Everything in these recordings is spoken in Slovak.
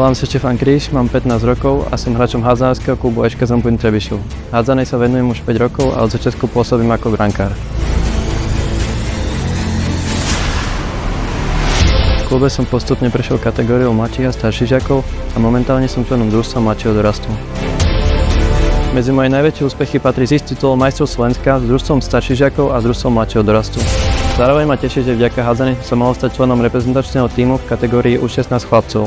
Volám sa Štefan Kríž, mám 15 rokov a som hráčom hádzanárskeho klubu ŠK Zempolín Trebišov. Hádzanej sa venujem už 5 rokov a od začiatku pôsobím ako brankár. V klube som postupne prešiel kategóriou mladších a starších žiakov a momentálne som členom družstva mladšieho dorastu. Medzi moje najväčšie úspechy patrí zísť titul majstrov Slovenska s družstvom starších žiakov a s družstvom mladšieho dorastu. Zároveň ma teší, že vďaka hádzanej som mohol stať členom reprezentačného tímu v kategórii U16 chlapcov.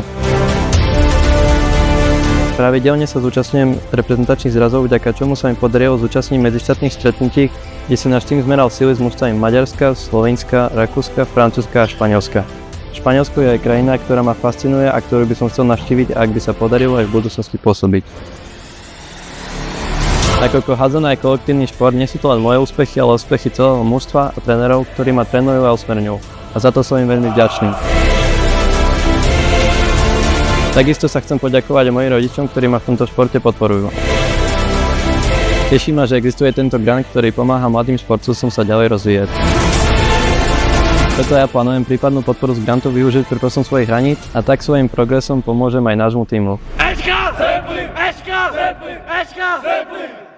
Pravidelne sa zúčastňujem reprezentačných zrazov, vďaka čomu sa mi podarilo zúčastniť medzištátnych stretnutí, kde sa náš tým zmeral sily s mužstvami Maďarska, Slovenska, Rakúska, Francúzska a Španielska. Španielsko je aj krajina, ktorá ma fascinuje a ktorú by som chcel navštíviť, ak by sa podarilo aj v budúcnosti pôsobiť. Nakoľko hádzaná je kolektívny šport, nie sú to len moje úspechy, ale úspechy celého mužstva a trénerov, ktorí ma trénujú a usmerňujú. A za to som im veľmi vďačný. Takisto sa chcem poďakovať aj mojim rodičom, ktorí ma v tomto športe podporujú. Teší ma, že existuje tento grant, ktorý pomáha mladým športovcom sa ďalej rozvíjať. Preto ja plánujem prípadnú podporu z grantu využiť pri posun svojich hraníc a tak svojím progresom pomôžem aj nášmu tímu. ŠK Zempolín! ŠK Zempolín! ŠK Zempolín!